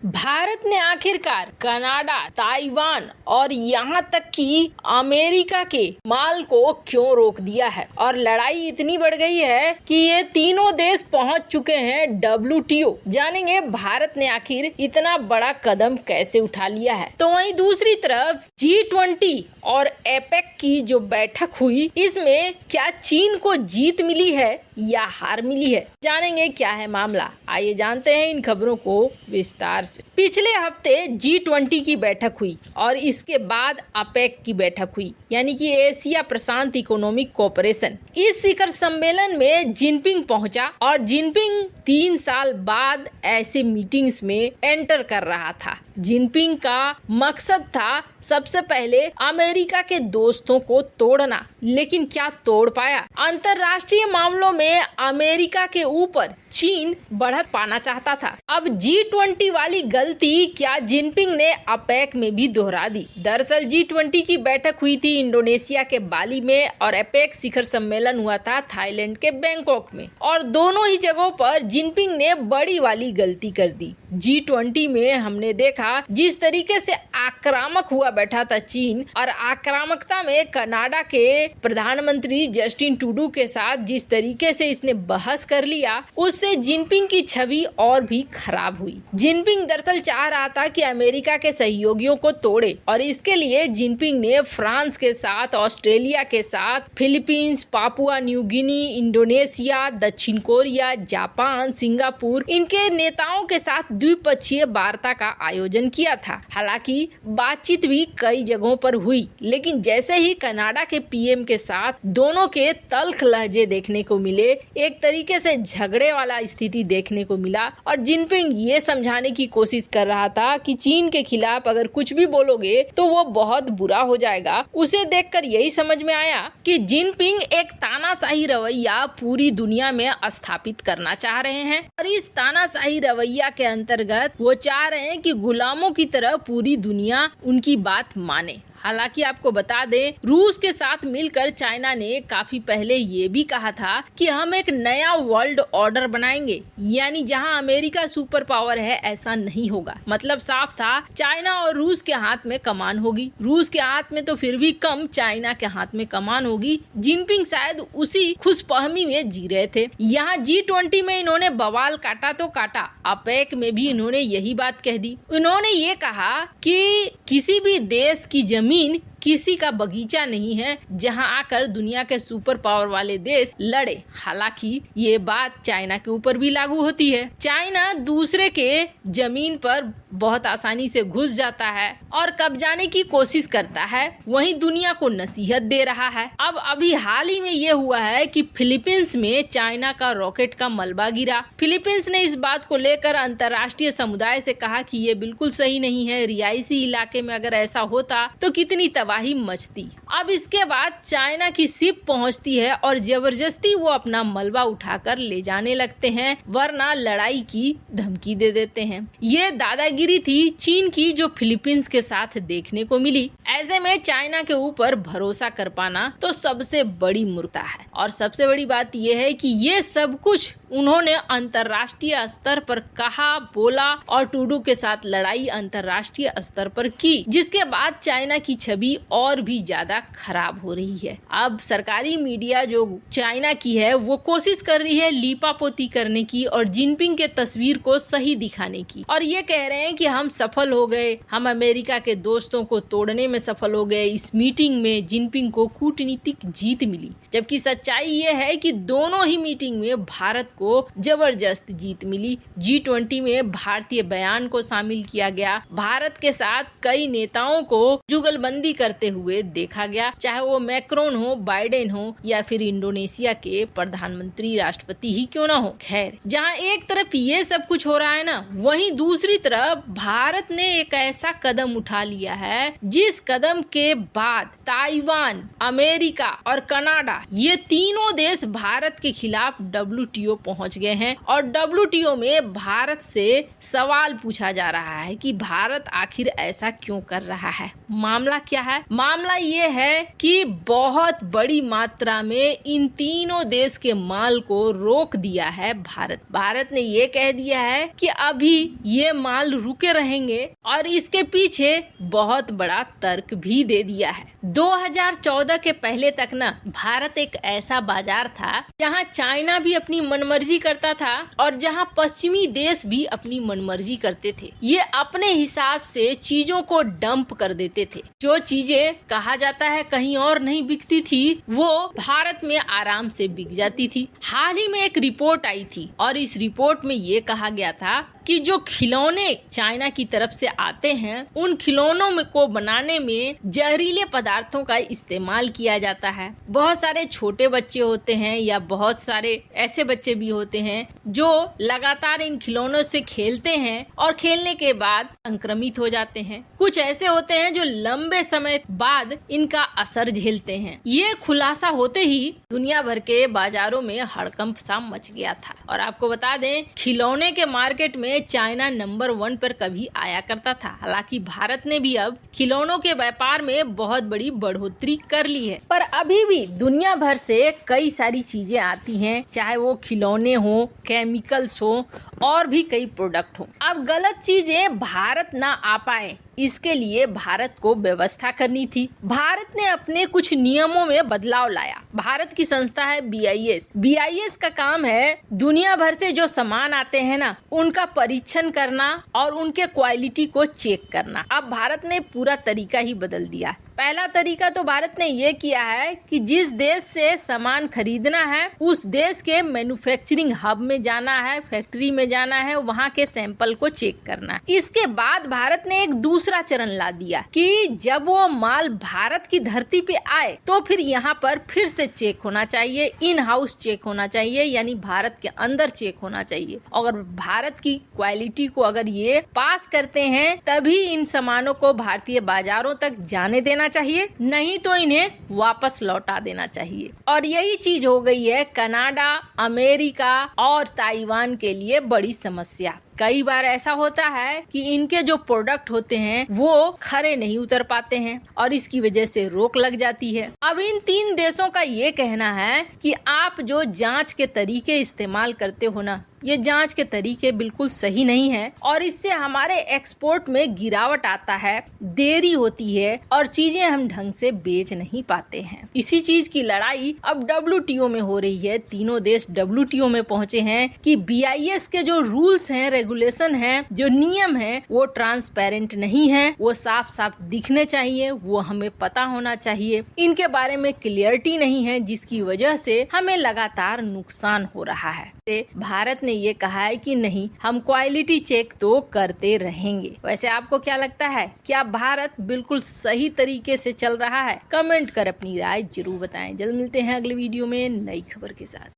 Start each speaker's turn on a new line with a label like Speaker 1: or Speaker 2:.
Speaker 1: भारत ने आखिरकार Canada, Taiwan और यहाँ तक कि अमेरिका के माल को क्यों रोक दिया है और लड़ाई इतनी बढ़ गई है कि ये तीनों देश पहुंच चुके हैं WTO। जानेंगे भारत ने आखिर इतना बड़ा कदम कैसे उठा लिया है। तो वहीं दूसरी तरफ G20 और एपेक की जो बैठक हुई, इसमें क्या चीन को जीत मिली है या हार मिली है, जानेंगे क्या है मामला। आइए जानते हैं इन खबरों को विस्तार से। पिछले हफ्ते G20 की बैठक हुई और इसके बाद अपेक की बैठक हुई, यानी कि एशिया प्रशांत इकोनॉमिक कोऑपरेशन। इस शिखर सम्मेलन में जिनपिंग पहुंचा और जिनपिंग 3 साल बाद ऐसे मीटिंग्स में एंटर कर रहा था। जिनपिंग का मकसद था सबसे पहले अमेरिका के दोस्तों को तोड़ना, लेकिन क्या तोड़ पाया? अंतर्राष्ट्रीय मामलों में अमेरिका के ऊपर चीन बढ़त पाना चाहता था। अब G20 वाली गलती क्या जिनपिंग ने अपेक में भी दोहरा दी? दरअसल G20 की बैठक हुई थी इंडोनेशिया के बाली में और एपेक शिखर सम्मेलन हुआ था थाईलैंड के बैंकॉक में, और दोनों ही जगहों पर जिनपिंग ने बड़ी वाली गलती कर दी। G20 में हमने देखा जिस तरीके से आक्रामक हुआ बैठा था चीन, और आक्रामकता में कनाडा के प्रधानमंत्री जस्टिन ट्रूडो के साथ जिस तरीके से इसने बहस कर लिया, उससे जिनपिंग की छवि और भी खराब हुई। जिनपिंग दरअसल चाह रहा था कि अमेरिका के सहयोगियों को तोड़े, और इसके लिए जिनपिंग ने फ्रांस के साथ, ऑस्ट्रेलिया के साथ, Philippines, Papua New Guinea, Indonesia, दक्षिण कोरिया, जापान, सिंगापुर, इनके नेताओं के साथ द्विपक्षीय वार्ता का आयोजन किया था। हालांकि बातचीत भी कई जगहों पर हुई, लेकिन जैसे ही कनाडा के पीएम के साथ दोनों के तल्ख लहजे देखने को मिले, एक तरीके से झगड़े वाला स्थिति देखने को मिला, और जिनपिंग ये समझाने की कोशिश कर रहा था कि चीन के खिलाफ अगर कुछ भी बोलोगे तो वो बहुत बुरा हो जाएगा। उसे देखकर यही समझ में आया कि जिनपिंग एक तानाशाही रवैया पूरी दुनिया में स्थापित करना चाह रहे हैं, और इस तानाशाही रवैया के अंतर्गत वो चाह रहे हैं कि गुलामों की तरह पूरी दुनिया उनकी बात माने। हालांकि आपको बता दें, रूस के साथ मिलकर चाइना ने काफी पहले ये भी कहा था कि हम एक नया वर्ल्ड ऑर्डर बनाएंगे, यानी जहां अमेरिका सुपर पावर है ऐसा नहीं होगा। मतलब साफ था, चाइना और रूस के हाथ में कमान होगी। रूस के हाथ में तो फिर भी कम, चाइना के हाथ में कमान होगी। जिनपिंग शायद उसी खुशफहमी में जी रहे थे। यहाँ G20 में इन्होंने बवाल काटा तो काटा, अपेक में भी इन्होंने यही बात कह दी। इन्होंने ये कहा कि किसी भी देश की जमीन किसी का बगीचा नहीं है जहां आकर दुनिया के सुपर पावर वाले देश लड़े। हालांकि ये बात चाइना के ऊपर भी लागू होती है। चाइना दूसरे के जमीन पर बहुत आसानी से घुस जाता है और कब्जाने की कोशिश करता है, वहीं दुनिया को नसीहत दे रहा है। अब अभी हाल ही में ये हुआ है कि फिलीपींस में चाइना का रॉकेट का मलबा गिरा। फिलीपींस ने इस बात को लेकर अंतर्राष्ट्रीय समुदाय से कहा कि ये बिल्कुल सही नहीं है, रिहायशी इलाके में अगर ऐसा होता तो कितनी तबाही मचती। अब इसके बाद चाइना की शिप पहुंचती है और जबरदस्ती वो अपना मलबा उठाकर ले जाने लगते हैं, वरना लड़ाई की धमकी दे देते हैं। ये दादागिरी थी चीन की जो फिलीपींस के साथ देखने को मिली। ऐसे में चाइना के ऊपर भरोसा कर पाना तो सबसे बड़ी मूर्खता है, और सबसे बड़ी बात यह है कि ये सब कुछ उन्होंने अंतर्राष्ट्रीय स्तर पर कहा, बोला, और ट्रूडो के साथ लड़ाई अंतर्राष्ट्रीय स्तर पर की, जिसके बाद चाइना की छवि और भी ज्यादा खराब हो रही है। अब सरकारी मीडिया जो चाइना की है वो कोशिश कर रही है लीपापोती करने की और जिनपिंग के तस्वीर को सही दिखाने की, और ये कह रहे हैं कि हम सफल हो गए, हम अमेरिका के दोस्तों को तोड़ने में सफल हो गए। इस मीटिंग में जिनपिंग को कूटनीतिक जीत मिली, जबकि सच्चाई ये है कि दोनों ही मीटिंग में भारत को जबरदस्त जीत मिली। G20 में भारतीय बयान को शामिल किया गया, भारत के साथ कई नेताओं को जुगलबंदी करते हुए देखा गया, चाहे वो मैक्रोन हो, बाइडेन हो, या फिर इंडोनेशिया के प्रधानमंत्री राष्ट्रपति ही क्यों ना हो। खैर, जहां एक तरफ ये सब कुछ हो रहा है ना, वहीं दूसरी तरफ भारत ने एक ऐसा कदम उठा लिया है जिस कदम के बाद ताइवान, अमेरिका और कनाडा, ये तीनों देश भारत के खिलाफ WTO पहुंच गए हैं, और WTO में भारत से सवाल पूछा जा रहा है कि भारत आखिर ऐसा क्यों कर रहा है। मामला क्या है है। मामला ये है कि बहुत बड़ी मात्रा में इन तीनों देश के माल को रोक दिया है भारत ने ये कह दिया है कि अभी ये माल रुके रहेंगे और इसके पीछे बहुत बड़ा तर्क भी दे दिया है। 2014 के पहले तक ना भारत एक ऐसा बाजार था जहां चाइना भी अपनी मनमर्जी करता था और जहां पश्चिमी देश भी अपनी मनमर्जी करते थे। ये अपने हिसाब से चीजों को डंप कर देते थे। जो चीजें कहा जाता है कहीं और नहीं बिकती थी वो भारत में आराम से बिक जाती थी। हाल ही में एक रिपोर्ट आई थी और इस रिपोर्ट में ये कहा गया था कि जो खिलौने चाइना की तरफ से आते हैं उन खिलौनों में को बनाने में जहरीले पदार्थों का इस्तेमाल किया जाता है। बहुत सारे छोटे बच्चे होते हैं या बहुत सारे ऐसे बच्चे भी होते हैं जो लगातार इन खिलौनों से खेलते हैं और खेलने के बाद संक्रमित हो जाते हैं। कुछ ऐसे होते हैं जो लंबे समय बाद इनका असर झेलते हैं। ये खुलासा होते ही दुनिया भर के बाजारों में हड़कंप सा मच गया था। और आपको बता दें खिलौने के मार्केट में चाइना नंबर 1 पर कभी आया करता था। हालांकि भारत ने भी अब खिलौनों के व्यापार में बहुत बड़ी बढ़ोतरी कर ली है, पर अभी भी दुनिया भर से कई सारी चीजें आती हैं, चाहे वो खिलौने हो, केमिकल्स हो और भी कई प्रोडक्ट हो। अब गलत चीजें भारत ना आ पाए इसके लिए भारत को व्यवस्था करनी थी। भारत ने अपने कुछ नियमों में बदलाव लाया। भारत की संस्था है BIS का काम है दुनिया भर से जो सामान आते हैं ना उनका परीक्षण करना और उनके क्वालिटी को चेक करना। अब भारत ने पूरा तरीका ही बदल दिया। पहला तरीका तो भारत ने ये किया है कि जिस देश से सामान खरीदना है उस देश के मैन्युफैक्चरिंग हब में जाना है, फैक्ट्री में जाना है, वहाँ के सैंपल को चेक करना है। इसके बाद भारत ने एक दूसरा चरण ला दिया कि जब वो माल भारत की धरती पे आए तो फिर यहाँ पर फिर से चेक होना चाहिए, इन हाउस चेक होना चाहिए, यानी भारत के अंदर चेक होना चाहिए। और भारत की क्वालिटी को अगर ये पास करते हैं तभी इन सामानों को भारतीय बाजारों तक जाने देना चाहिए, नहीं तो इन्हें वापस लौटा देना चाहिए। और यही चीज हो गई है कनाडा, अमेरिका और ताइवान के लिए बड़ी समस्या। कई बार ऐसा होता है कि इनके जो प्रोडक्ट होते हैं वो खरे नहीं उतर पाते हैं और इसकी वजह से रोक लग जाती है। अब इन 3 देशों का ये कहना है कि आप जो जांच के तरीके इस्तेमाल करते हो ना, ये जांच के तरीके बिल्कुल सही नहीं है और इससे हमारे एक्सपोर्ट में गिरावट आता है, देरी होती है और चीजें हम ढंग से बेच नहीं पाते हैं। इसी चीज की लड़ाई अब WTO में हो रही है। तीनों देश WTO में पहुंचे हैं कि BIS के जो रूल्स हैं, रेगुलेशन है, जो नियम है वो ट्रांसपेरेंट नहीं है, वो साफ साफ दिखने चाहिए, वो हमें पता होना चाहिए। इनके बारे में क्लियरिटी नहीं है जिसकी वजह से हमें लगातार नुकसान हो रहा है। भारत ने ये कहा है कि नहीं, हम क्वालिटी चेक तो करते रहेंगे। वैसे आपको क्या लगता है, क्या भारत बिल्कुल सही तरीके से चल रहा है? कमेंट कर अपनी राय जरूर बताएं। जल्द मिलते हैं अगले वीडियो में नई खबर के साथ।